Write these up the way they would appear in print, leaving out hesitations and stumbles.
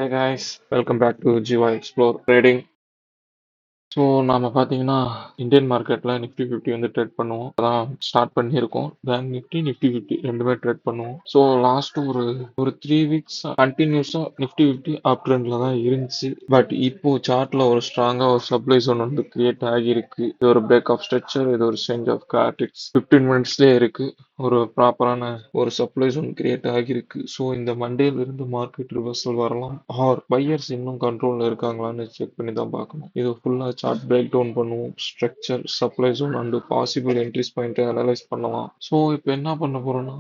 Hi guys, welcome back to GY Explore Trading. So நாம பார்த்தீங்கன்னா Indian மார்க்கெட்டில் Nifty fifty வந்து ட்ரேட் பண்ணுவோம். அதான் ஸ்டார்ட் பண்ணியிருக்கோம். பேங்க் நிஃப்டி நிஃப்டி ஃபிஃப்டி ரெண்டுமே ட்ரேட் பண்ணுவோம். ஸோ லாஸ்ட் ஒரு 3 வீக்ஸ் கண்டினியூஸாக நிஃப்டி ஃபிஃப்டி அப் ட்ரெண்டில் தான் இருந்துச்சு. பட் இப்போ சார்ட்ல ஒரு ஸ்ட்ராங்காக ஒரு சப்ளை ஜோன் வந்து கிரியேட் ஆகியிருக்கு. இது ஒரு பிரேக் ஆஃப் ஸ்ட்ரக்சர், இது ஒரு சேஞ்ச் ஆஃப் கேரக்டரிஸ்டிக்ஸ் 15 மினிட்ஸ்லேயே இருக்கு. ஒரு ப்ராப்பரான ஒரு சப்ளை ஜோன் கிரியேட் ஆகியிருக்கு. ஸோ இந்த மண்டேல இருந்து மார்க்கெட் ரிவர்சல் வரலாம். ஆர் பையர்ஸ் இன்னும் கண்ட்ரோல்ல இருக்காங்களான்னு செக் பண்ணி தான் பார்க்கணும். இது ஃபுல்லா சார்ட் பிரேக் டவுன் பண்ணுவோம். Structure, supply zone and possible entries point analyse பண்ணலாம். ஸோ இப்போ என்ன பண்ண போறோம்னா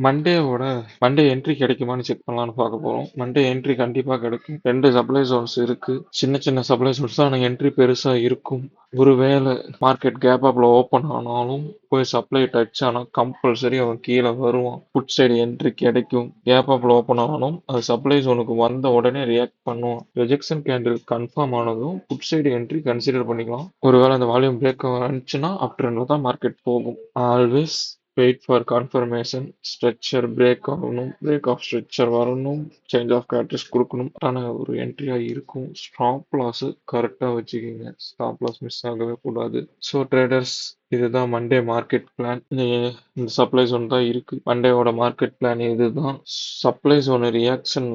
மண்டே என்ட்ரி கிடைக்குமான்னு செக் பண்ணலாம்னு பார்க்க போறோம். மண்டே என்ட்ரி கண்டிப்பா கிடைக்கும். 2 சப்ளை ஜோன்ஸ் இருக்கு. சின்ன சின்ன சப்ளை ஜோன்ஸ் தான் என்ட்ரி பெருசா இருக்கும். ஒருவேளை மார்க்கெட் கேப் அப்ல ஓப்பன் ஆனாலும் போய் சப்ளை டச் ஆனா கம்பல்சரி அவன் கீழே வருவான். புட் சைடு என்ட்ரி கிடைக்கும். கேப் அப்ல ஓப்பன் ஆனாலும் அது சப்ளை ஜோனுக்கு வந்த உடனே ரியாக்ட் பண்ணுவான். ரிஜெக்ஷன் கேண்டில் கன்ஃபார்ம் ஆனதும் புட் சைடு என்ட்ரி கன்சிடர் பண்ணிக்கலாம். ஒருவேளை அந்த வால்யூம் பிரேக் வந்துச்சுன்னா அப் ட்ரெண்ட்ல தான் மார்க்கெட் போகும். Always wait for confirmation. Structure break ஆகணும், பிரேக் ஆஃப் ஸ்ட்ரக்சர் வரணும், சேஞ்ச் ஆஃப் கேரக்டர்ஸ் கொடுக்கணும். ஆனால் ஒரு என்ட்ரியாக இருக்கும். ஸ்டாப் லாஸ் கரெக்டாக வச்சுக்கிங்க. ஸ்டாப் லாஸ் மிஸ் ஆகவே கூடாது. ஸோ ட்ரேடர்ஸ், இதுதான் மண்டே மார்க்கெட் பிளான். இந்த சப்ளை ஜோன் தான் இருக்கு. மண்டேவோட மார்க்கெட் பிளான் இதுதான். சப்ளை ஜோன் ரியாக்ஷன்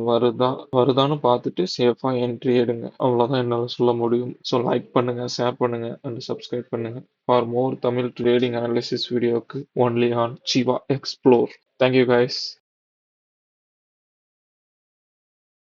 வருதான்னு பார்த்துட்டு சேஃபா என்ட்ரி எடுங்க. அவ்வளோதான் என்னால் சொல்ல முடியும். ஸோ லைக் பண்ணுங்க, ஷேர் பண்ணுங்க அண்ட் சப்ஸ்கிரைப் பண்ணுங்க. For more Tamil trading analysis video only on Chiva Explore. Thank you guys.